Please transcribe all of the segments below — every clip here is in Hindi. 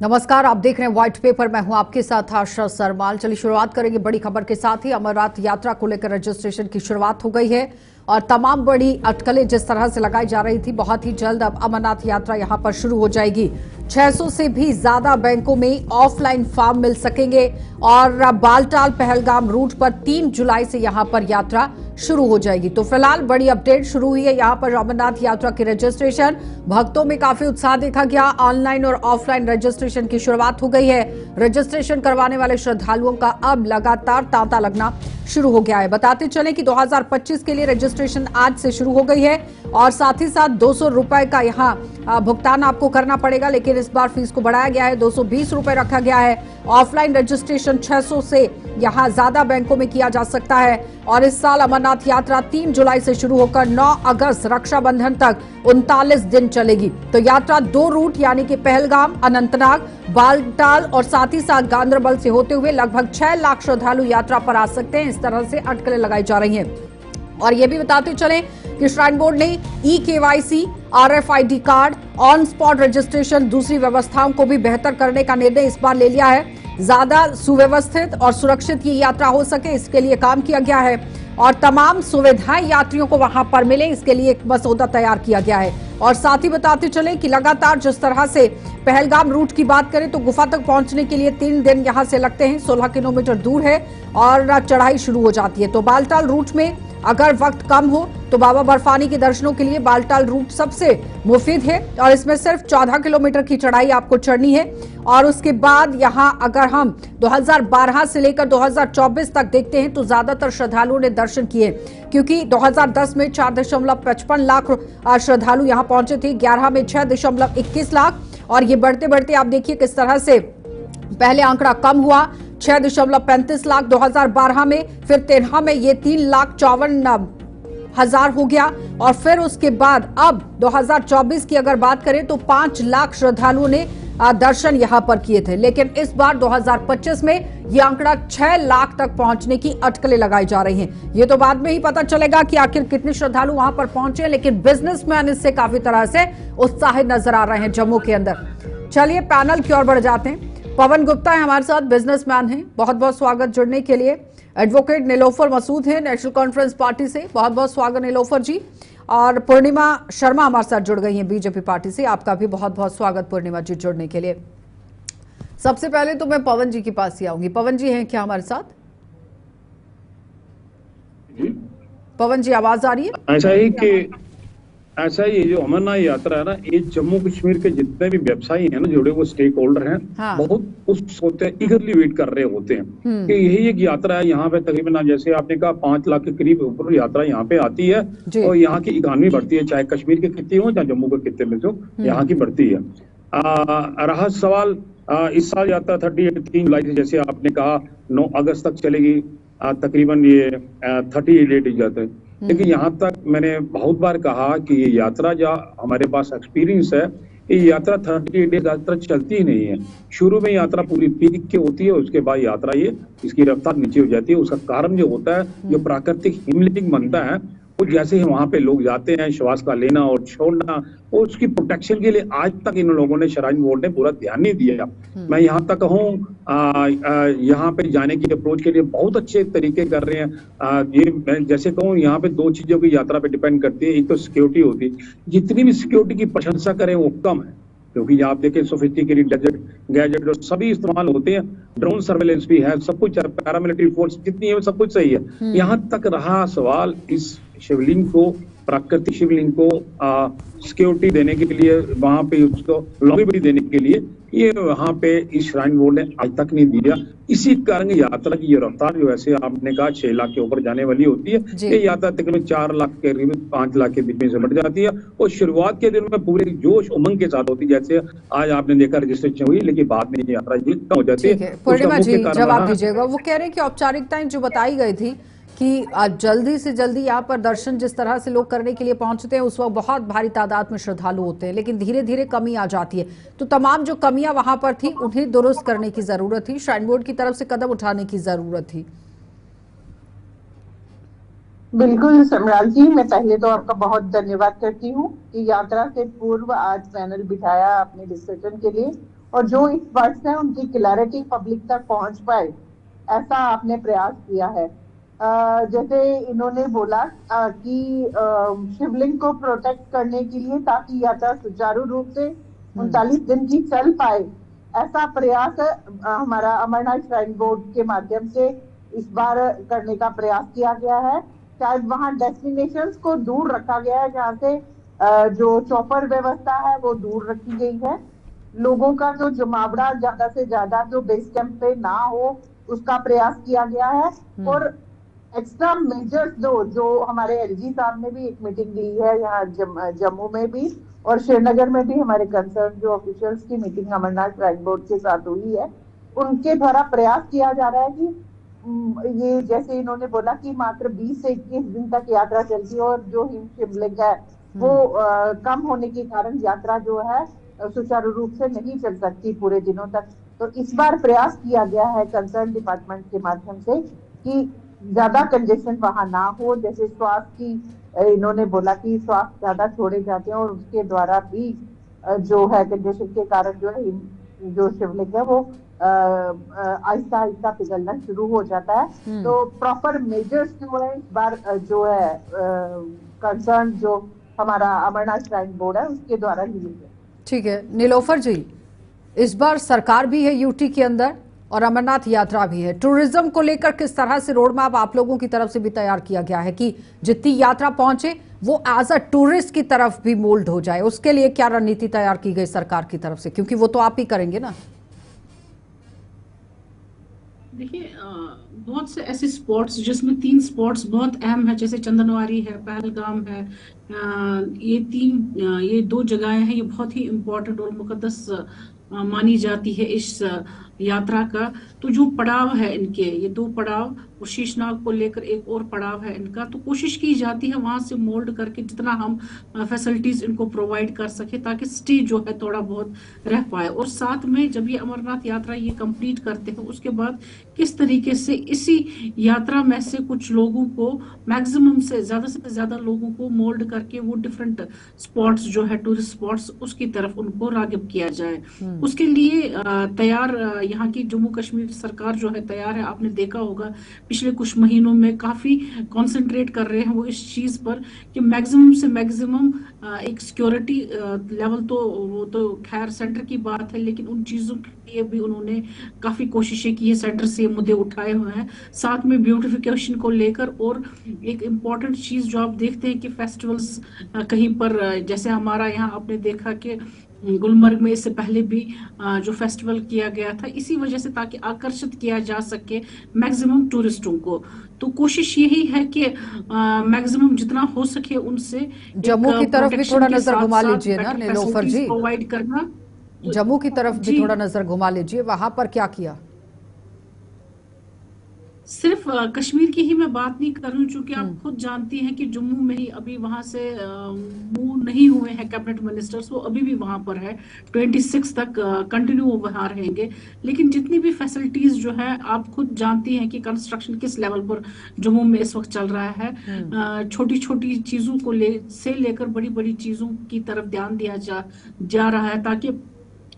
नमस्कार, आप देख रहे हैं व्हाइट पेपर। मैं हूं आपके साथ आशा सरमाल। चलिए शुरुआत करेंगे बड़ी खबर के साथ ही। अमरनाथ यात्रा को लेकर रजिस्ट्रेशन की शुरुआत हो गई है और तमाम बड़ी अटकलें जिस तरह से लगाई जा रही थी, बहुत ही जल्द अब अमरनाथ यात्रा यहां पर शुरू हो जाएगी। 600 से भी ज्यादा बैंकों में ऑफलाइन फॉर्म मिल सकेंगे और बालटाल पहलगाम रूट पर 3 जुलाई से यहां पर यात्रा शुरू हो जाएगी। तो फिलहाल बड़ी अपडेट शुरू हुई है यहां पर अमरनाथ यात्रा की रजिस्ट्रेशन। भक्तों में काफी उत्साह देखा गया। ऑनलाइन और ऑफलाइन रजिस्ट्रेशन की शुरुआत हो गई है। रजिस्ट्रेशन करवाने वाले श्रद्धालुओं का अब लगातार तांता लगना शुरू हो गया है। बताते चलें कि 2025 के लिए रजिस्ट्रेशन आज से शुरू हो गई है और साथ ही साथ 200 रुपए का यहाँ भुगतान आपको करना पड़ेगा, लेकिन इस बार फीस को बढ़ाया गया है, 220 रुपए रखा गया है। ऑफलाइन रजिस्ट्रेशन 600 से यहाँ ज्यादा बैंकों में किया जा सकता है और इस साल अमरनाथ यात्रा 3 जुलाई से शुरू होकर 9 अगस्त रक्षाबंधन तक 39 दिन चलेगी। तो यात्रा 2 रूट यानी कि पहलगाम, अनंतनाग, बालटाल और साथ ही साथ गांदरबल से होते हुए लगभग 6 लाख श्रद्धालु यात्रा पर आ सकते हैं। इस तरह से अटकलें लगाई जा रही हैं। और ये भी बताते चलें कि श्राइन बोर्ड ने e-KYC, RFID card, on spot registration, दूसरी व्यवस्थाओं को भी बेहतर करने का निर्णय इस बार ले लिया है। ज्यादा सुव्यवस्थित और सुरक्षित ये यात्रा हो सके, इसके लिए काम किया गया है और तमाम सुविधाएं यात्रियों को वहां पर मिले, इसके लिए एक मसौदा तैयार किया गया है। और साथ ही बताते चलें कि लगातार जिस तरह से पहलगाम रूट की बात करें तो गुफा तक पहुंचने के लिए 3 दिन यहां से लगते हैं। 16 किलोमीटर दूर है और चढ़ाई शुरू हो जाती है। तो बालटाल रूट में अगर वक्त कम हो तो बाबा बर्फानी के दर्शनों के लिए बालटाल रूट सबसे मुफीद है और इसमें सिर्फ 14 किलोमीटर की चढ़ाई आपको चढ़नी है। और उसके बाद यहां अगर हम 2012 से लेकर 2024 तक देखते हैं तो ज्यादातर श्रद्धालुओं ने दर्शन किए, क्योंकि 2010 में 4.55 लाख श्रद्धालु यहां पहुंचे थे, 11 में 6.21 लाख और ये बढ़ते बढ़ते आप देखिए किस तरह से पहले आंकड़ा कम हुआ, 6.35 लाख 2012 में, फिर 13 में ये 3,54,000 हो गया और फिर उसके बाद अब 2024 की अगर बात करें तो 5 लाख श्रद्धालुओं ने दर्शन यहां पर किए थे। लेकिन इस बार 2025 में ये आंकड़ा 6 लाख तक पहुंचने की अटकलें लगाई जा रही हैं। ये तो बाद में ही पता चलेगा कि आखिर कितने श्रद्धालु वहां पर पहुंचे, लेकिन बिजनेसमैन इससे काफी तरह से उत्साहित नजर आ रहे हैं जम्मू के अंदर। चलिए पैनल की ओर बढ़ जाते हैं। पवन गुप्ता है हमारे साथ, बिजनेसमैन हैं, बहुत बहुत स्वागत जुड़ने के लिए। एडवोकेट नीलोफर मसूद है नेशनल कॉन्फ्रेंस पार्टी से, बहुत बहुत स्वागत नीलोफर जी। और पूर्णिमा शर्मा हमारे साथ जुड़ गई हैं बीजेपी पार्टी से, आपका भी बहुत बहुत स्वागत पूर्णिमा जी जुड़ने के लिए। सबसे पहले तो मैं पवन जी के पास ही आऊंगी। पवन जी हैं क्या हमारे साथ? पवन जी आवाज आ रही है? ऐसा ही जो अमरनाथ यात्रा है ना, ये जम्मू कश्मीर के जितने भी व्यवसायी हैं ना, जुड़े हुए स्टेक होल्डर हैं, हाँ। बहुत खुश होते हैं, ईगरली वेट कर रहे होते हैं कि यही एक यात्रा है। यहाँ पे तकरीबन जैसे आपने कहा 5 लाख के करीब ऊपर यात्रा यहाँ पे आती है और यहाँ की इकोनॉमी बढ़ती है, चाहे कश्मीर के खित्ते हो चाहे जम्मू के खित्ते में जो यहाँ की बढ़ती है। रहा सवाल इस साल यात्रा 3 जुलाई से, जैसे आपने कहा 9 अगस्त तक चलेगी, तकरीबन ये 38 डेज जाते हैं। लेकिन यहाँ तक मैंने बहुत बार कहा कि ये यात्रा जो हमारे पास एक्सपीरियंस है, ये यात्रा 38 डेज यात्रा चलती ही नहीं है। शुरू में यात्रा पूरी पीक के होती है, उसके बाद यात्रा ये इसकी रफ्तार नीचे हो जाती है। उसका कारण जो होता है, जो प्राकृतिक हिमलिंग बनता है, वो जैसे ही वहां पे लोग जाते हैं, श्वास का लेना और छोड़ना, और उसकी प्रोटेक्शन के लिए आज तक इन लोगों ने, श्राइन बोर्ड ने पूरा ध्यान नहीं दिया। मैं यहाँ तक कहूँ यहाँ पे जाने की अप्रोच के लिए बहुत अच्छे तरीके कर रहे हैं। ये मैं जैसे कहूँ, यहाँ पे 2 चीजों की यात्रा पे डिपेंड करती है। एक तो सिक्योरिटी होती है, जितनी भी सिक्योरिटी की प्रशंसा करें वो कम है, क्योंकि यहाँ आप देखें सोफिस्टिकेटेड गैजेट और सभी इस्तेमाल होते हैं, ड्रोन सर्वेलेंस भी है, सब कुछ, पैरामिलिट्री फोर्स जितनी है सब कुछ सही है। यहाँ तक रहा सवाल इस शिवलिंग को, प्राकृतिक शिवलिंग को सिक्योरिटी देने के लिए, वहां पे उसको लॉन्गिविटी देने के लिए, ये वहां पे इस श्राइन बोर्ड ने आज तक नहीं दिया। इसी कारण यात्रा की ये रफ्तार जो ऐसे आपने कहा 6 लाख के ऊपर जाने वाली होती है, ये यात्रा तकरीबन 4 लाख के करीब 5 लाख के बीच में से बढ़ जाती है और शुरुआत के दिन में पूरे जोश उमंग के साथ होती है, जैसे आज आपने देखा रजिस्ट्रेशन हुई, लेकिन बाद में ये यात्रा कम हो जाती है। पूर्णिमा जी जवाब दीजिएगा। वो कह रहे हैं कि औपचारिकताएं जो बताई गई थी कि जल्दी से जल्दी यहाँ पर दर्शन जिस तरह से लोग करने के लिए पहुंचते हैं, उस वक्त बहुत भारी तादाद में श्रद्धालु होते हैं, लेकिन धीरे धीरे कमी आ जाती है। तो तमाम जो कमियां वहां पर थी उन्हें दुरुस्त करने की जरूरत थी, श्राइन बोर्ड की तरफ से कदम उठाने की जरूरत थी। बिल्कुल समराल जी, मैं पहले तो आपका बहुत धन्यवाद करती हूँ कि यात्रा से पूर्व आज पैनल बिठाया आपने डिस्कशन के लिए और जो एक्सपर्ट्स हैं उनकी क्लैरिटी पब्लिक तक पहुंच पाए, ऐसा आपने प्रयास किया है। जैसे इन्होंने बोला कि शिवलिंग को प्रोटेक्ट करने के लिए, ताकि यात्रा सुचारू रूप से 39 दिन की चल पाए, ऐसा प्रयास हमारा अमरनाथ श्राइन बोर्ड के माध्यम से इस बार करने का प्रयास किया गया है। शायद वहां डेस्टिनेशंस को दूर रखा गया है, जहाँ से जो चॉपर व्यवस्था है वो दूर रखी गई है। लोगों का जो जमावड़ा ज्यादा से ज्यादा जो बेस कैंप पे ना हो, उसका प्रयास किया गया है। और एक्स्ट्रा मेजर्स जो हमारे एलजी साहब ने भी एक मीटिंग ली है यहाँ जम्मू में भी, और श्रीनगर में भी हमारे कंसर्न जो ऑफिशियल्स की मीटिंग अमरनाथ श्राइन बोर्ड के साथ हुई है, उनके द्वारा प्रयास किया जा रहा है कि ये जैसे इन्होंने बोला कि मात्र 20 से 21 दिन तक यात्रा चलती है, और जो हिम शिवलिंग है वो कम होने के कारण यात्रा जो है सुचारू रूप से नहीं चल सकती पूरे दिनों तक। तो इस बार प्रयास किया गया है कंसर्न डिपार्टमेंट के माध्यम से कि ज्यादा कंजेशन वहां ना हो। जैसे श्वास की इन्होंने बोला कि श्वास ज्यादा छोड़े जाते हैं, और उसके द्वारा भी जो है कंजेशन के कारण जो है जो शिवलिंग है वो आहिस्ता आहिस्ता पिघलना शुरू हो जाता है। तो प्रॉपर मेजर्स जो है इस बार जो है कंसर्न जो हमारा अमरनाथ श्राइन बोर्ड है उसके द्वारा लिए गए। ठीक है नीलोफर जी, इस बार सरकार भी है यूटी के अंदर और अमरनाथ यात्रा भी है। टूरिज्म को लेकर किस तरह से रोड मैप आप लोगों की तरफ से भी तैयार किया गया है कि जितनी यात्रा पहुंचे वो एज अ टूरिस्ट की तरफ भी मोल्ड हो जाए? उसके लिए क्या रणनीति तैयार की गई सरकार की तरफ से, क्योंकि वो तो आप ही करेंगे ना? देखिए बहुत से ऐसे स्पॉट्स जिसमें 3 स्पॉट्स बहुत अहम है, जैसे चंदनवारी है, पहलगाम है, ये 2 जगहें हैं, ये बहुत ही इम्पोर्टेंट और मुकद्दस मानी जाती है इस यात्रा का। तो जो पड़ाव है इनके, ये 2 पड़ाव, और शीशनाग को लेकर एक और पड़ाव है इनका, तो कोशिश की जाती है वहां से मोल्ड करके जितना हम फैसिलिटीज इनको प्रोवाइड कर सके, ताकि स्टे जो है थोड़ा बहुत रह पाए। और साथ में जब ये अमरनाथ यात्रा ये कंप्लीट करते हैं, उसके बाद किस तरीके से इसी यात्रा में से कुछ लोगों को, मैक्सिमम से ज्यादा लोगों को मोल्ड करके वो डिफरेंट स्पॉट्स जो है टूरिस्ट स्पॉट्स, उसकी तरफ उनको रागिब किया जाए। उसके लिए तैयार यहाँ की जम्मू कश्मीर सरकार जो है तैयार है। आपने देखा होगा पिछले कुछ महीनों में काफी कंसंट्रेट कर रहे हैं वो इस चीज पर कि मैक्सिमम से मैक्सिमम एक सिक्योरिटी लेवल, तो वो तो खैर सेंटर की बात है, लेकिन उन चीजों के लिए भी उन्होंने काफी कोशिशें की है, सेंटर से मुद्दे उठाए हुए हैं, साथ में ब्यूटिफिकेशन को लेकर। और एक इम्पॉर्टेंट चीज जो आप देखते हैं कि फेस्टिवल्स कहीं पर, जैसे हमारा यहाँ आपने देखा कि गुलमर्ग में इससे पहले भी जो फेस्टिवल किया गया था, इसी वजह से ताकि आकर्षित किया जा सके मैक्सिमम टूरिस्टों को। तो कोशिश यही है कि मैक्सिमम जितना हो सके उनसे जम्मू की तरफ भी थोड़ा नजर घुमा लीजिए ना नीलोफर जी, प्रोवाइड करना। जम्मू की तरफ भी थोड़ा नजर घुमा लीजिए, वहां पर क्या किया? सिर्फ कश्मीर की ही मैं बात नहीं कर रही हूँ, क्योंकि आप खुद जानती हैं कि जम्मू में ही अभी वहां से मूव नहीं हुए हैं कैबिनेट मिनिस्टर्स, वो अभी भी वहां पर है, 26 तक कंटिन्यू वो वहां रहेंगे। लेकिन जितनी भी फैसिलिटीज जो है, आप खुद जानती हैं कि कंस्ट्रक्शन किस लेवल पर जम्मू में इस वक्त चल रहा है। छोटी छोटी चीजों को लेकर बड़ी बड़ी चीजों की तरफ ध्यान दिया जा रहा है, ताकि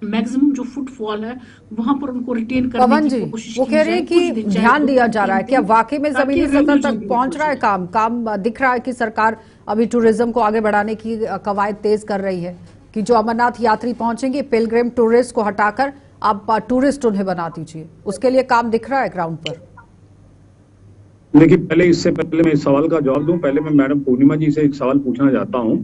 मैक्सिमम जो फुटफॉल है वहां पर उनको रिटेन करने की कोशिश वो कह रहे हैं कि ध्यान दिया जा रहा है। क्या वाकई में जमीनी सतह तक पहुंच रहा है काम दिख रहा है कि सरकार अभी टूरिज्म को आगे बढ़ाने की कवायद तेज कर रही है कि जो अमरनाथ यात्री पहुंचेंगे, पिलग्रिम टूरिस्ट को हटाकर आप टूरिस्ट उन्हें बना दीजिए, उसके लिए काम दिख रहा है ग्राउंड पर? देखिए, इससे पहले मैं इस सवाल का जवाब दूं, पहले मैं मैडम पूर्णिमा जी से एक सवाल पूछना चाहता हूं।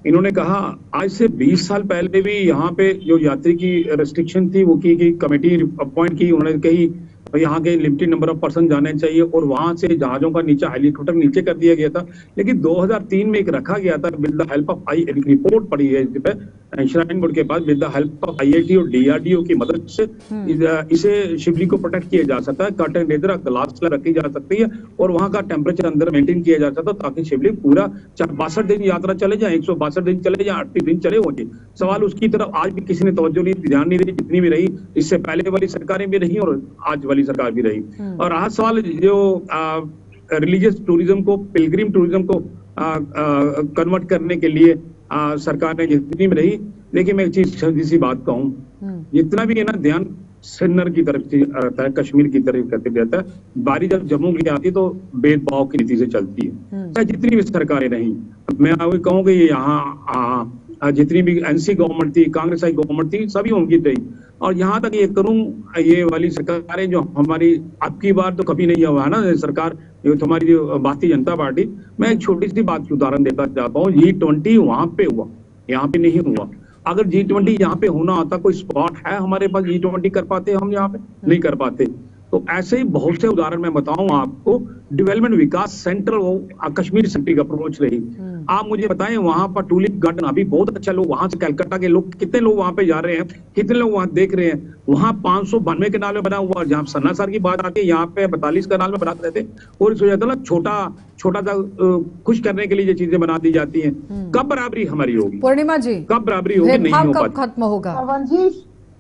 इन्होंने कहा आज से 20 साल पहले भी यहाँ पे जो यात्री की रेस्ट्रिक्शन थी वो की कमेटी अपॉइंट की, उन्होंने कही यहाँ के लिमिटेड नंबर ऑफ पर्सन जाने चाहिए, और वहां से जहाजों का नीचे हेलीकॉप्टर नीचे कर दिया गया था। लेकिन 2003 में एक रखा गया था विद द हेल्प ऑफ एक रिपोर्ट पड़ी है इस पे श्राइन बोर्ड के पास, with the help of IIT और DRDO की मदद से इसे शिवलिंग को प्रोटेक्ट किया जा सकता है, कर्टन लेदर ग्लास रखी जा सकती है, और वहां का टेम्परेचर अंदर मेंटेन किया जा सकता है, ताकि शिवलिंग पूरा 62 दिन यात्रा चले जाए, 162 दिन चले जाए, 38 दिन चले होंगे। सवाल उसकी तरफ आज भी किसी ने तवज्जो नहीं, ध्यान नहीं दी, जितनी भी रही, इससे पहले वाली सरकारें भी रही और आज वाली सरकार भी रही। और रहा सवाल जो रिलीजियस टूरिज्म को पिलग्रिम टूरिज्म को कन्वर्ट करने के लिए सरकार ने जितनी भी रही, लेकिन मैं एक चीज सीधी सी बात कहूँ, जितना भी है ना ध्यान सिन्नर की तरफ से रहता है, कश्मीर की तरफ करते रहता है, बारी जब जम्मू की आती है तो भेदभाव की नीति से चलती है। चाहे जितनी भी सरकारें रही, मैं आपको कहूँ कि यहाँ जितनी भी एनसी गवर्नमेंट थी, कांग्रेस आई गवर्नमेंट थी, सभी उनकी रही। और यहाँ तक ये करूं, ये वाली सरकारें जो हमारी, अब की बार तो कभी नहीं हुआ है ना सरकार, ये तो हमारी जो भारतीय जनता पार्टी, मैं एक छोटी सी बात की उदाहरण देना चाहता हूँ। G20 वहां पे हुआ, यहाँ पे नहीं हुआ। अगर G20 यहाँ पे होना होता, कोई स्पॉट है हमारे पास G20 कर पाते, हम यहाँ पे नहीं कर पाते। तो ऐसे ही बहुत से उदाहरण मैं बताऊं आपको। डेवलपमेंट विकास सेंटर वो कश्मीर सेंट्रिक अप्रोच रही। आप मुझे बताएं, वहां पर टूलिप गार्डन अभी बहुत अच्छा, लोग वहां से कलकत्ता के लोग, कितने लोग वहां पे जा रहे हैं, कितने लोग वहां देख रहे हैं। वहां 592 कनाल में बना हुआ, जहां सन्ना सर की बात आती है, यहाँ पे 42 कनाल में बना रहे थे। और इस वजह से छोटा सा खुश करने के लिए ये चीजें बना दी जाती हैं। कब बराबरी हमारी होगी पूर्णिमा जी? कब बराबरी होगी? नहीं हो पाती। खत्म होगा?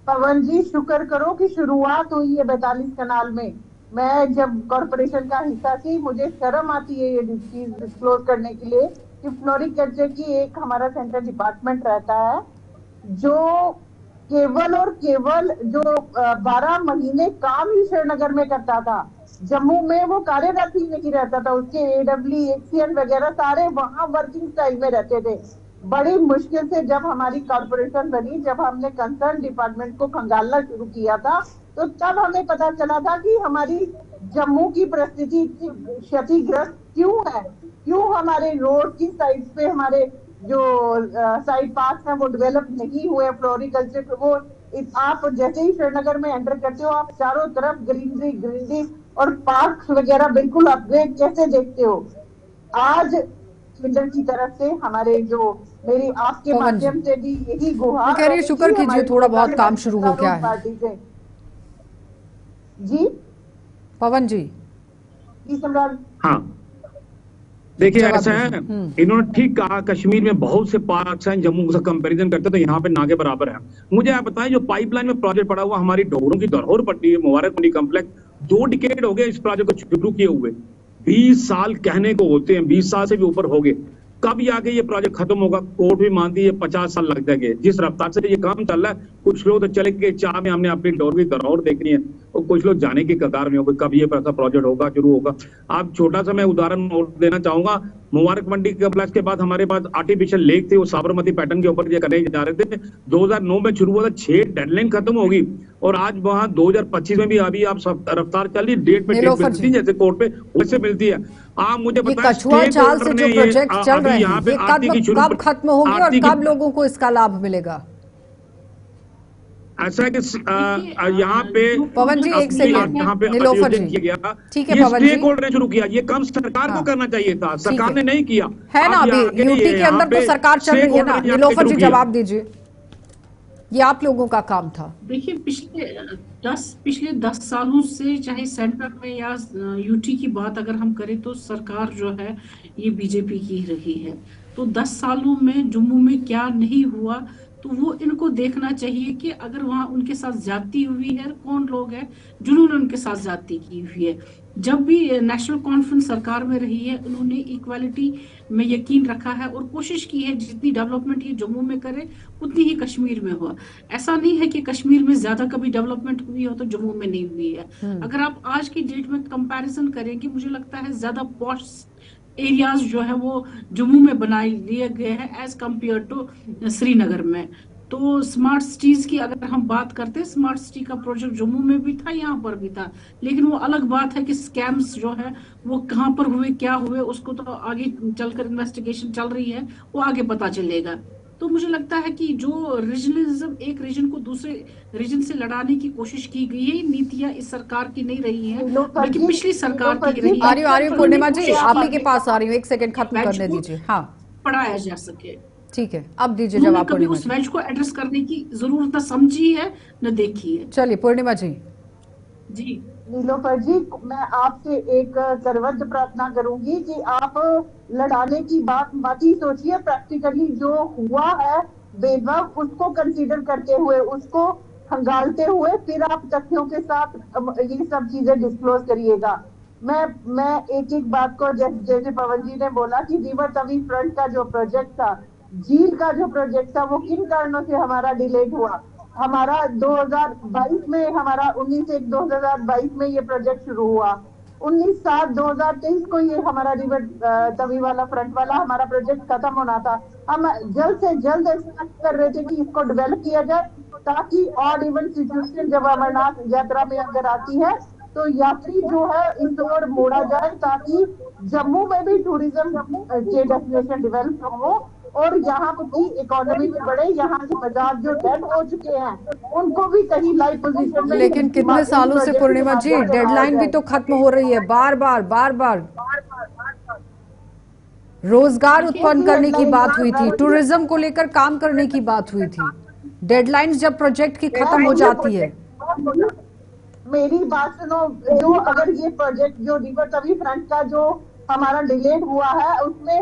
पवन जी शुक्र करो कि शुरुआत हुई है 42 कनाल में। मैं जब कॉर्पोरेशन का हिस्सा थी, मुझे शर्म आती है ये चीज डिस्क्लोज करने के लिए कि फ्लोरिकल्चर की एक हमारा सेंट्रल डिपार्टमेंट रहता है जो केवल और केवल जो 12 महीने काम ही श्रीनगर में करता था। जम्मू में वो कार्यरत ही नहीं रहता था, उसके AW, HCN वगैरह सारे वहां वर्किंग स्टाइल में रहते थे। बड़ी मुश्किल से जब हमारी कॉर्पोरेशन बनी, जब हमने कंसर्न डिपार्टमेंट को खंगालना शुरू किया था, तो तब हमें पता चला था कि हमारी जम्मू की परिस्थिति क्षतिग्रस्त क्यों है, क्यों हमारे रोड की साइड पे हमारे जो साइड पार्क हैं वो डेवलप नहीं हुए। फ्लोरिकल्चर वो आप जैसे ही श्रीनगर में एंटर करते हो, आप चारों तरफ ग्रीनरी और पार्क वगैरह बिल्कुल अपग्रेड कैसे देखते हो। आज केंद्र की तरफ से हमारे जो मेरी आपके माध्यम से भी यही गुहार कह रही, शुक्र कीजिए थोड़ा बहुत काम शुरू हो गया है। पार्टी से जी पवन जी सम्राट। हाँ देखिए, ऐसा है, इन्होंने ठीक कहा, कश्मीर में बहुत से पार्क्स हैं, जम्मू से कंपैरिजन करते तो यहाँ पे ना के बराबर है। मुझे आप बताएं, जो पाइपलाइन में प्रोजेक्ट पड़ा हुआ हमारी डोगरों की धरोहर पट्टी है, मुबारक मंडी कॉम्प्लेक्स, 2 डिकेड हो गए इस प्रोजेक्ट को शुरू किए हुए। 20 साल कहने को होते हैं, 20 साल से भी ऊपर हो गए। कब आगे ये प्रोजेक्ट खत्म होगा? कोर्ट भी मानती है 50 साल लग जाएंगे। जिस रफ्तार से ये काम चल रहा है, कुछ लोग तो चले गए चाह में, हमने अपनी डोगरी धरोहर देखनी है, और कुछ लोग जाने की कतार में होंगे कब ये ऐसा प्रोजेक्ट होगा, शुरू होगा। आप छोटा सा मैं उदाहरण और देना चाहूंगा। मुबारक मंडी कॉम्प्लेक्स के बाद हमारे पास आर्टिफिशियल लेक थे, वो साबरमती पैटर्न के ऊपर ये करने जा रहे थे। 2009 में शुरू हुआ था, 6 डेडलाइन खत्म होगी, और आज वहां 2025 में भी अभी आप सब रफ्तार चल रही, डेट पे डेट मिलती है, जैसे कोर्ट पे वैसे मिलती है। आप मुझे बताएं, कछुआ चाल से जो प्रोजेक्ट चल रहे हैं, ये कब खत्म होगी और कब लोगों को इसका लाभ मिलेगा? ऐसा है कि यहाँ पे पवन जी एक सेकंड, यहाँ पे नीलोफर जी, ठीक है पवन जी, स्टेक होल्डर ने शुरू किया, ये काम सरकार को करना चाहिए था, सरकार ने नहीं किया है ना। अभी यूटी के अंदर तो सरकार चल रही है ना। नीलोफर जी जवाब दीजिए, ये आप लोगों का काम था। देखिए, पिछले 10 सालों से चाहे सेंटर में या यूटी की बात अगर हम करें, तो सरकार जो है ये बीजेपी की ही रही है। तो 10 सालों में जम्मू में क्या नहीं हुआ, तो वो इनको देखना चाहिए कि अगर वहां उनके साथ ज्यादती हुई है, कौन लोग हैं जिन्होंने उनके साथ ज्यादती की हुई है। जब भी नेशनल कॉन्फ्रेंस सरकार में रही है, उन्होंने इक्वालिटी में यकीन रखा है और कोशिश की है जितनी डेवलपमेंट ये जम्मू में करे उतनी ही कश्मीर में हो। ऐसा नहीं है कि कश्मीर में ज्यादा कभी डेवलपमेंट हुई हो तो जम्मू में नहीं हुई है। अगर आप आज की डेट में कंपैरिजन करेंगे, मुझे लगता है ज्यादा पॉश एरियाज जो है वो जम्मू में बनाए लिए गए हैं एज कम्पेयर टू श्रीनगर में। तो स्मार्ट सिटीज की अगर हम बात करते हैं, स्मार्ट सिटी का प्रोजेक्ट जम्मू में भी था, यहाँ पर भी था, लेकिन वो अलग बात है कि स्कैम्स जो है वो कहाँ पर हुए, क्या हुए, उसको तो आगे चलकर इन्वेस्टिगेशन चल रही है, वो आगे पता चलेगा। तो मुझे लगता है कि जो रीजनलिज्म, एक रीजन को दूसरे रीजन से लड़ाने की कोशिश की गई है, नीतियां इस सरकार की नहीं रही है, बल्कि पिछली सरकार की रही है। आ रही हूँ पूर्णिमा जी, आप ही के पास आ रही हूँ, एक सेकंड खत्म करने दीजिए। हाँ, पढ़ाया जा सके, ठीक है, अब दीजिए जवाब। कभी उस वेज को एड्रेस करने की जरूरत न समझी है न देखी है। चलिए पूर्णिमा जी। जी नीलोफर जी, मैं आपसे एक सर्वज्ञ प्रार्थना करूंगी कि आप लड़ाने की बात मत ही सोचिए, प्रैक्टिकली जो हुआ है भेदभाव उसको कंसीडर करते हुए, उसको खंगालते हुए, फिर आप तथ्यों के साथ ये सब चीजें डिस्क्लोज करिएगा। मैं एक एक बात को, जैसे पवन जी ने बोला कि रिवर तवी फ्रंट का जो प्रोजेक्ट था, झील का जो प्रोजेक्ट था वो किन कारणों से हमारा डिलेड हुआ। हमारा 2022 में, हमारा 19/1/2022 में ये प्रोजेक्ट शुरू हुआ। 19/7/2023 को ये हमारा रिवर तवी वाला फ्रंट वाला हमारा प्रोजेक्ट खत्म होना था। हम जल्द से जल्द एक्सपेक्ट कर रहे थे कि इसको डेवलप किया जाए, ताकि ऑड इवन सिचुएशन जब अमरनाथ यात्रा में अगर आती है तो यात्री जो है इस ओर मोड़ा जाए, ताकि जम्मू में भी टूरिज्म के डेस्टिनेशन डेवलप हो और यहाँ की इकोनॉमी भी बढ़े। यहाँ के बाजार जो डेड हो चुके हैं उनको भी कहीं लाइव पोजीशन में। लेकिन कितने सालों से पूर्णिमा जी डेडलाइन भी तो खत्म हो रही है, बार बार रोजगार उत्पन्न करने की बात हुई थी, टूरिज्म को लेकर काम करने की बात हुई थी, डेडलाइन जब प्रोजेक्ट की खत्म हो जाती है। मेरी बात सुनो, जो अगर ये प्रोजेक्ट जो रिवर तवी फ्रंट का जो हमारा डिलेड हुआ है, उसमें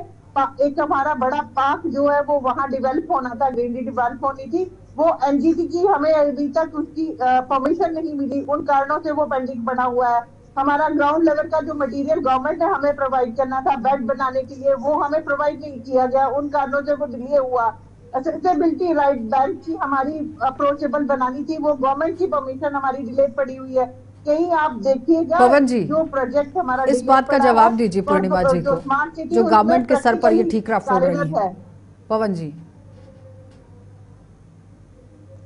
एक हमारा बड़ा पार्क जो है वो वहां डेवलप होना था, ग्रीनरी डेवलप होनी थी, वो एनजीटी की हमें अभी तक उसकी परमिशन नहीं मिली। उन कारणों से वो पेंडिंग बना हुआ है। हमारा ग्राउंड लेवल का जो मटेरियल गवर्नमेंट ने हमें प्रोवाइड करना था बेड बनाने के लिए, वो हमें प्रोवाइड नहीं किया गया। उन कारणों से वो डिले हुआ। एक्सेसिबिलिटी राइट बैंक की हमारी अप्रोचेबल बनानी थी, वो गवर्नमेंट की परमिशन हमारी डिले पड़ी हुई है। कहीं आप देखिएगा पवन जी, जो प्रोजेक्ट हमारा इस बात का जवाब दीजिए पूर्णिमा जी को, जो गवर्नमेंट के सर पर ये ठीकरा फोड़ रही है। पवन जी,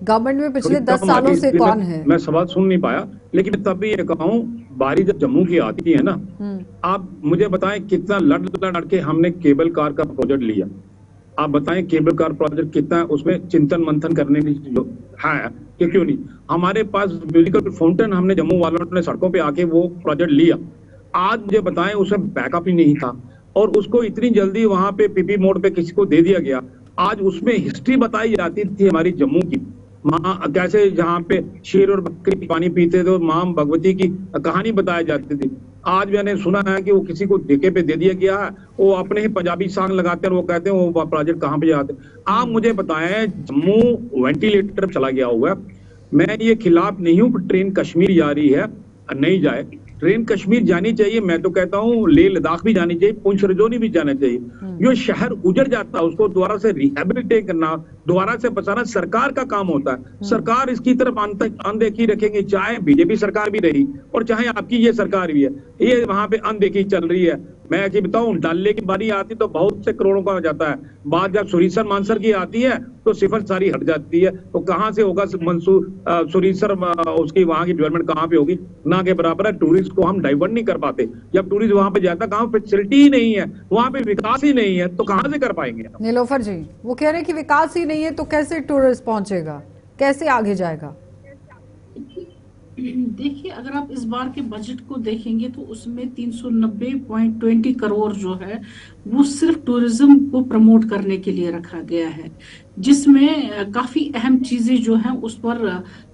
गवर्नमेंट में पिछले 10 सालों से कौन है? मैं सवाल सुन नहीं पाया, लेकिन तब भी ये कहूँ, बारी जब जम्मू की आती है ना, आप मुझे बताएं कितना लड़ के हमने केबल कार का प्रोजेक्ट लिया। आप बताएं केबल कार प्रोजेक्ट कितना है, उसमें चिंतन मंथन करने की है कि क्यों नहीं। हमारे पास म्यूजिकल फाउंटेन हमने जम्मू वालों ने सड़कों पे आके वो प्रोजेक्ट लिया। आज मुझे बताएं उसमें बैकअप ही नहीं था और उसको इतनी जल्दी वहां पे पीपी मोड पे किसी को दे दिया गया। आज उसमें हिस्ट्री बताई जाती थी हमारी जम्मू की, माँ कैसे जहाँ पे शेर और बकरी पानी पीते थे, माँ भगवती की कहानी बताई जाती थी। आज मैंने सुना है कि वो किसी को ठेके पे दे दिया गया है, वो अपने ही पंजाबी सॉन्ग लगाते हैं और वो कहते हैं वो प्रोजेक्ट कहाँ पे जाते हैं। आप मुझे बताएं, जम्मू वेंटिलेटर चला गया हुआ है। मैं ये खिलाफ नहीं हूँ कि ट्रेन कश्मीर जा रही है, नहीं जाए, ट्रेन कश्मीर जानी चाहिए। मैं तो कहता हूँ लेह लद्दाख भी जानी चाहिए, पुंछ रजौरी भी जाना चाहिए। जो शहर उजड़ जाता है उसको दोबारा से रिहेबिलिटेट करना, दोबारा से बचाना सरकार का काम होता है। सरकार इसकी तरफ अनदेखी रखेंगे, चाहे बीजेपी सरकार भी रही और चाहे आपकी ये सरकार भी है, ये वहां पे अनदेखी चल रही है। मैं ऐसी बताऊं, डाले की बारी आती तो बहुत से करोड़ों का हो जाता है, बात जब सुरीसर मानसर की आती है तो सिफर सारी हट जाती है। तो कहां से होगा सुरीसर, उसकी वहां की डेवलपमेंट कहां पे होगी? ना के बराबर है। टूरिस्ट को हम डाइवर्ट नहीं कर पाते। जब टूरिस्ट वहां पे जाता, कहां फैसिलिटी ही नहीं है, वहां पे विकास ही नहीं है, तो कहां से कर पाएंगे? नीलोफर जी, वो कह रहे हैं कि विकास ही नहीं है तो कैसे टूरिस्ट पहुंचेगा, कैसे आगे जाएगा? देखिए, अगर आप इस बार के बजट को देखेंगे तो उसमें 390.20 करोड़ जो है वो सिर्फ टूरिज्म को प्रमोट करने के लिए रखा गया है, जिसमें काफी अहम चीजें जो हैं उस पर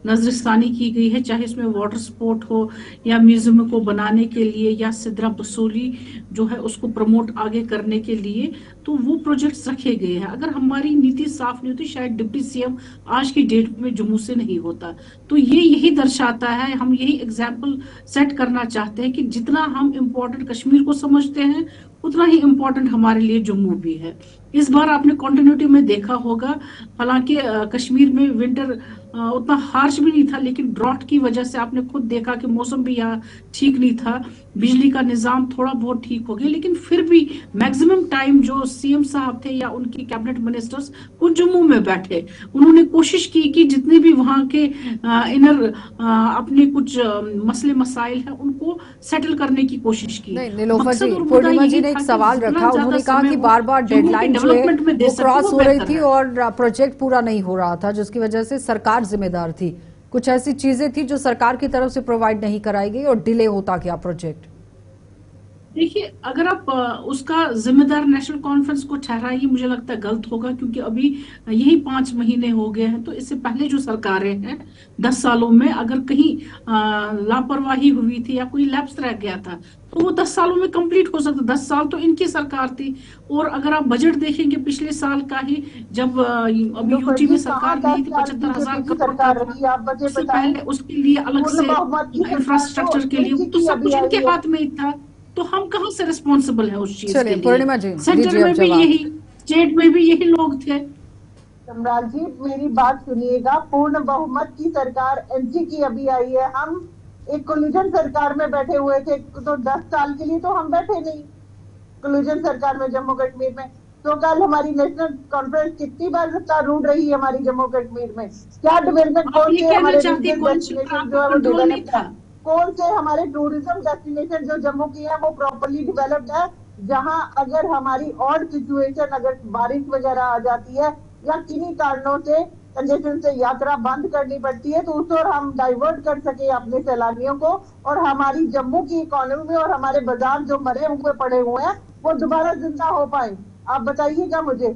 नजरसानी की गई है, चाहे इसमें वाटर स्पोर्ट हो या म्यूजियम को बनाने के लिए या सिद्रा बसोली जो है उसको प्रमोट आगे करने के लिए, तो वो प्रोजेक्ट्स रखे गए हैं। अगर हमारी नीति साफ नहीं होती, शायद डिप्टी सीएम आज की डेट में जम्मू से नहीं होता। तो ये यही दर्शाता है, हम यही एग्जाम्पल सेट करना चाहते हैं कि जितना हम इम्पोर्टेंट कश्मीर को समझते हैं उतना ही इम्पोर्टेंट हमारे लिए जम्मू भी है। इस बार आपने कॉन्टिन्यूटी में देखा होगा, हालांकि कश्मीर में विंटर उतना हार्श भी नहीं था, लेकिन ड्रॉट की वजह से आपने खुद देखा कि मौसम भी यहाँ ठीक नहीं था, बिजली का निजाम थोड़ा बहुत ठीक हो गया, लेकिन फिर भी मैक्सिमम टाइम जो सीएम साहब थे या उनकी कैबिनेट मिनिस्टर्स वो जम्मू में बैठे। उन्होंने कोशिश की कि जितने भी वहाँ के इनर अपने कुछ मसले मसाइल है उनको सेटल करने की कोशिश की। नीलोफर जी, पूर्णिमा जी ने एक सवाल रखा, उन्होंने कहा कि बार बार डेडलाइन जो है वो क्रॉस हो रही थी और प्रोजेक्ट पूरा नहीं हो रहा था, जिसकी वजह से सरकार जिम्मेदार थी। कुछ ऐसी चीजें थी जो सरकार की तरफ से प्रोवाइड नहीं कराई गई और डिले होता गया प्रोजेक्ट। देखिए, अगर आप उसका जिम्मेदार नेशनल कॉन्फ्रेंस को ठहराइए, मुझे लगता है गलत होगा, क्योंकि अभी यही 5 महीने हो गए हैं। तो इससे पहले जो सरकारें हैं 10 सालों में अगर कहीं लापरवाही हुई थी या कोई लैप्स रह गया था तो वो 10 सालों में कंप्लीट हो सकता। 10 साल तो इनकी सरकार थी। और अगर आप बजट देखेंगे पिछले साल का ही, जब अभी यूटी में सरकार नहीं थी, 75,000 करोड़ का, उससे पहले उसके लिए अलग से इंफ्रास्ट्रक्चर के लिए तो सब कुछ इनके हाथ में ही था। तो हम कहाँ से रिस्पॉन्सिबल है उस चीज के लिए? पूर्णिमा जी, सेंटर में भी यही स्टेट में भी यही लोग थे। सम्राट जी मेरी बात सुनिएगा, पूर्ण बहुमत की सरकार एनसी की अभी आई है। हम एक कोलिजन सरकार में बैठे हुए थे, तो 10 साल के लिए तो हम बैठे नहीं कोलिजन सरकार में जम्मू कश्मीर में। तो कल हमारी नेशनल कॉन्फ्रेंस कितनी बार सत्ता रूढ़ रही है हमारी जम्मू कश्मीर में? क्या डेवलपमेंट, कौन से हमारे डेस्टिनेशन जो है वो डेवलप्ड है? कौन से हमारे टूरिज्म डेस्टिनेशन जो जम्मू की है वो प्रॉपर्ली डेवलप्ड है? जहां अगर हमारी और सिचुएशन, अगर बारिश वगैरह आ जाती है या किन्हीं कारणों से कंजेशन से यात्रा बंद करनी पड़ती है, तो उस और हम डाइवर्ट कर सके अपने सैलानियों को, और हमारी जम्मू की इकोनॉमी में और हमारे बाजार जो मरे हुए पड़े हुए हैं वो दोबारा जिंदा हो पाए। आप बताइएगा मुझे।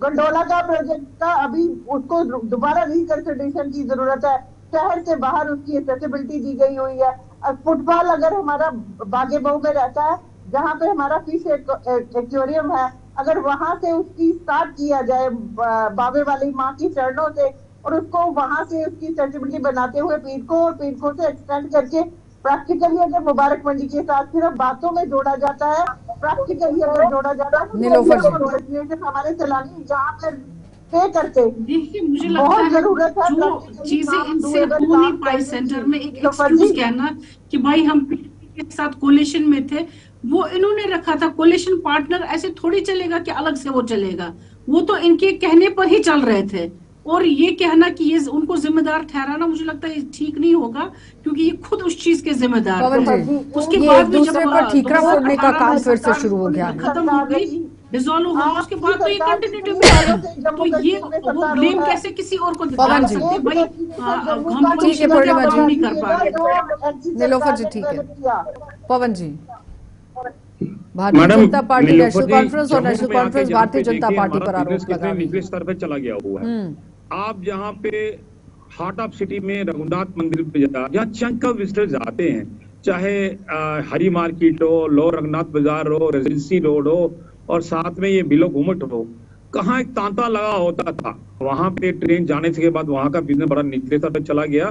गंडोला का प्रोजेक्ट का अभी उसको दोबारा रिकंसिडरेशन की जरूरत है। शहर से बाहर उसकी एक्सेसिबिलिटी दी गई हुई है। फुटबॉल अगर हमारा बागे बहु में रहता है, जहाँ पे हमारा फिश एक्वेरियम है, अगर वहां से उसकी स्टार्ट किया जाए बाबे वाली माँ की चरणों से, और उसको वहां से उसकी एक्सेसिबिलिटी बनाते हुए पीरको और पीरको से एक्सटेंड करके प्रैक्टिकली अगर मुबारक मंडी के साथ सिर्फ बातों में जोड़ा जाता है, प्रैक्टिकली अगर जोड़ा जाता है, तो हमारे सैलानी जहाँ पर पे करते। देखिए मुझे लगता है जो चीजें इनसे हो नहीं पाई सेंटर में, एक एक्सक्यूज कहना कि भाई हम के साथ कोलिशन में थे, वो इन्होंने रखा था कोलिशन पार्टनर। ऐसे थोड़ी चलेगा कि अलग से वो चलेगा, वो तो इनके कहने पर ही चल रहे थे। और ये कहना कि ये उनको जिम्मेदार ठहराना मुझे लगता है ठीक नहीं होगा, क्योंकि ये खुद उस चीज के जिम्मेदार थे। उसके बाद भी जब ठीकरा फोड़ने का काम फिर से शुरू हो गया, खत्म हो गई, डिसॉल्व हो गया, उसके बाद तो ये कंटिन्यूटी में आया। तो ये वो ब्लेम कैसे किसी और को दिखा सकते भाई? हम ठीक है पूर्णिमा जी, नहीं कर पा रहे। नीलोफर जी ठीक है। पवन जी, Bharatiya Janata party national conference और national conference Bharatiya Janata party पर आरोप लगा रही है। निचले स्तर पे चला गया हुआ है। आप जहाँ पे हार्ट ऑफ सिटी में रघुनाथ मंदिर पे जहाँ चंक ऑफ विजिटर्स आते हैं, चाहे हरी मार्केट हो, लोअर रघुनाथ बाजार हो, रेजिडेंसी रोड हो, और साथ में ये बिलो घुमट हो, कहाँ एक तांता लगा होता था, वहां पे ट्रेन जाने के बाद वहां का बिजनेस बड़ा निचले स्तर पे चला गया।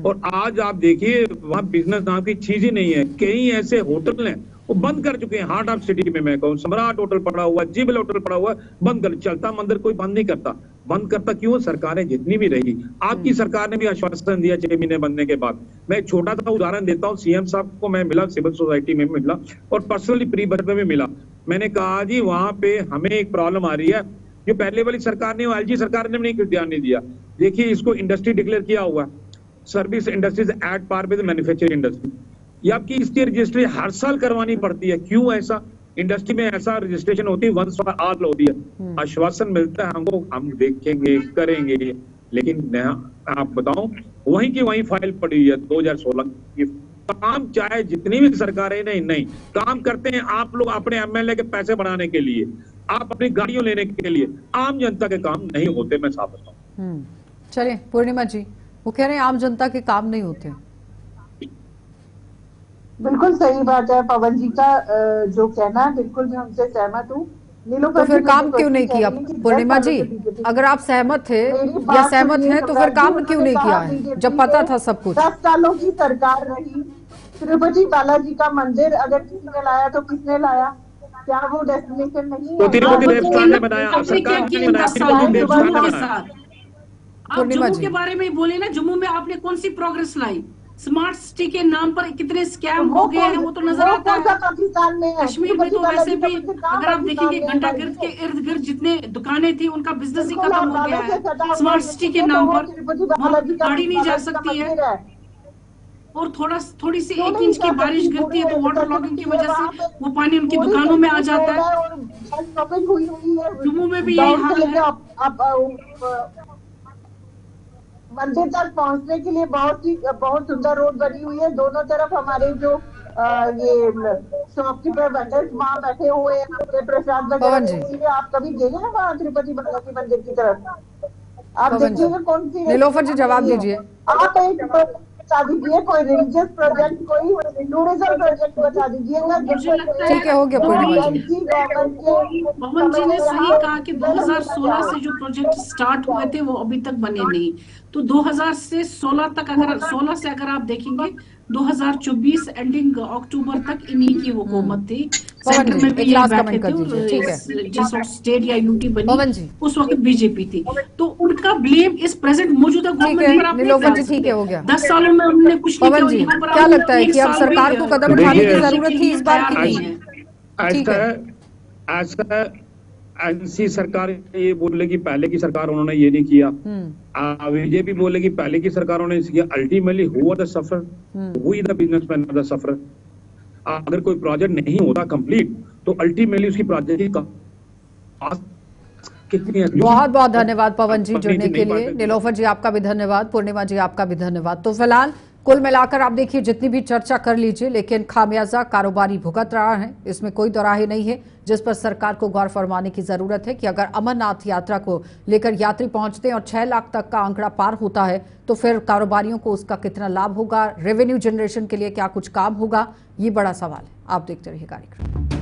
और आज आप देखिए वहां बिजनेस नाम की चीज ही नहीं है। कई ऐसे होटल हैं वो बंद कर चुके हैं। हार्ट ऑफ सिटी में मैं कहूँ सम्राट होटल पड़ा हुआ, जिबल होटल पड़ा हुआ, बंद कर चलता मंदिर कोई बंद नहीं करता। बंद करता क्यों? सरकारें जितनी भी रही, आपकी सरकार ने भी आश्वासन दिया 6 महीने बनने के बाद। मैं एक छोटा सा उदाहरण देता हूँ। सीएम साहब को मैं मिला, सिविल सोसाइटी में मिला और पर्सनली प्री बजट में भी मिला। मैंने कहा जी वहां पे हमें एक प्रॉब्लम आ रही है जो पहले वाली सरकार ने, एलजी सरकार ने भी ध्यान नहीं दिया। देखिए इसको इंडस्ट्री डिक्लेयर किया हुआ, service industries at par with manufacturing industry. ये आपकी इसकी रजिस्ट्री हर साल करवानी पड़ती है। क्यों ऐसा? इंडस्ट्री में ऐसा रजिस्ट्रेशन होती है, वंस फॉर ऑल होती है। आश्वासन मिलता है हमको, हम देखेंगे करेंगे, लेकिन आप बताओ वहीं की वहीं फाइल पड़ी हुई है 2016 की। काम चाहे जितनी भी सरकारें नहीं काम करते हैं आप लोग अपने एमएलए के पैसे बढ़ाने के लिए, आप अपनी गाड़ियों लेने के लिए। आम जनता के काम नहीं होते, मैं साफ बताऊं। चलिए पूर्णिमा जी, वो कह रहे हैं आम जनता के काम नहीं होते। बिल्कुल सही बात है पवन जी का जो कहना है, बिल्कुल मैं उनसे सहमत हूँ। तो फिर काम क्यों नहीं किया पूर्णिमा जी? अगर आप सहमत थे या सहमत हैं तो फिर काम क्यों नहीं किया है जब पता था सब कुछ? 10 सालों की सरकार रही। तिरुपति बालाजी का मंदिर अगर किसने लाया तो किसने लाया? क्या वो डेस्टिनेशन नहीं है? तिरुपति देवस्थान ने बनाया, सरकार ने बनाया। आप जम्मू के बारे में बोले ना, जम्मू में आपने कौन सी प्रोग्रेस लाई? स्मार्ट सिटी के नाम पर कितने स्कैम हो गए हैं वो तो नजर आता है। पाकिस्तान में कश्मीर में तो वैसे भी अगर आप देखेंगे घंटा गिर्द के इर्द गिर्द जितने दुकानें थी उनका बिजनेस ही खत्म हो गया है स्मार्ट सिटी के नाम पर। वहाँ गाड़ी नहीं जा सकती है, और थोड़ी सी 1 इंच की बारिश गिरती है तो वाटर लॉगिंग की वजह से वो पानी उनकी दुकानों में आ जाता है। जम्मू में भी यही हाल है। मंदिर तक पहुंचने के लिए बहुत सुंदर रोड बनी हुई है। दोनों तरफ हमारे जो ये शॉपकीपर वेंडर्स वहाँ बैठे हुए हैं अपने प्रसाद वगैरह। आप कभी गए हैं वहाँ तिरुपति बालाजी मंदिर की तरफ? आप देखिएगा कौन सी। नीलोफर जी जवाब दीजिए। आप एक बता दीजिए, कोई रिलीजियस प्रोजेक्ट, कोई टूरिज्म प्रोजेक्ट बता दीजिएगा। ठीक है, हो गया पूर्णिमा जी। पवन जी ने सही कहा कि 2016 से जो प्रोजेक्ट स्टार्ट हुए थे वो अभी तक बने नहीं। तो 2016 तक अगर 16 से अगर आप देखेंगे 2024 एंडिंग अक्टूबर तक इन्हीं की हुकूमत थी। पवन सेंटर जी, में भी एक यही लास्ट बैठे कमेंट कर थे और दीजिए, ठीक है। जिस वक्त स्टेट या यूनिटी पवन जी। बनी उस वक्त बीजेपी थी, तो उनका ब्लेम इस प्रेजेंट मौजूदा ठीक गवर्नमेंट है पर आप नहीं नीलोफर डाल जी, ठीक है, सकते। हो गया। 10 सालों में उन्होंने कुछ नहीं पवन किया, जी, यहाँ पर क्या आप लगता है एक कि अब साल भी सरकार को कदम देखिए, उठाने की ऐसा जरूरत थी इस बार की तैयार नहीं? नहीं है। ठीक ऐसा है। ऐसा एनसी सरकार ये बोलेगी पहले की सरकार उन्होंने ये नहीं किया, बीजेपी बोलेगी पहले की सरकारों ने किया। अल्टीमेटली हुआ द सफर, हुई द बिजनेसमैन द सफर। अगर कोई प्रोजेक्ट नहीं होता कंप्लीट तो अल्टीमेटली उसकी प्रोजेक्ट की कितनी है। बहुत बहुत धन्यवाद पवन जी अपनी जुड़ने थी, के नहीं लिए। बांटे। नीलोफर जी आपका भी धन्यवाद, पूर्णिमा जी आपका भी धन्यवाद। तो फिलहाल कुल मिलाकर आप देखिए, जितनी भी चर्चा कर लीजिए, लेकिन खामियाजा कारोबारी भुगत रहा है, इसमें कोई दोराहे नहीं है। जिस पर सरकार को गौर फरमाने की जरूरत है कि अगर अमरनाथ यात्रा को लेकर यात्री पहुंचते हैं और 6 लाख तक का आंकड़ा पार होता है तो फिर कारोबारियों को उसका कितना लाभ होगा, रेवेन्यू जनरेशन के लिए क्या कुछ काम होगा, ये बड़ा सवाल है। आप देखते रहिए कार्यक्रम।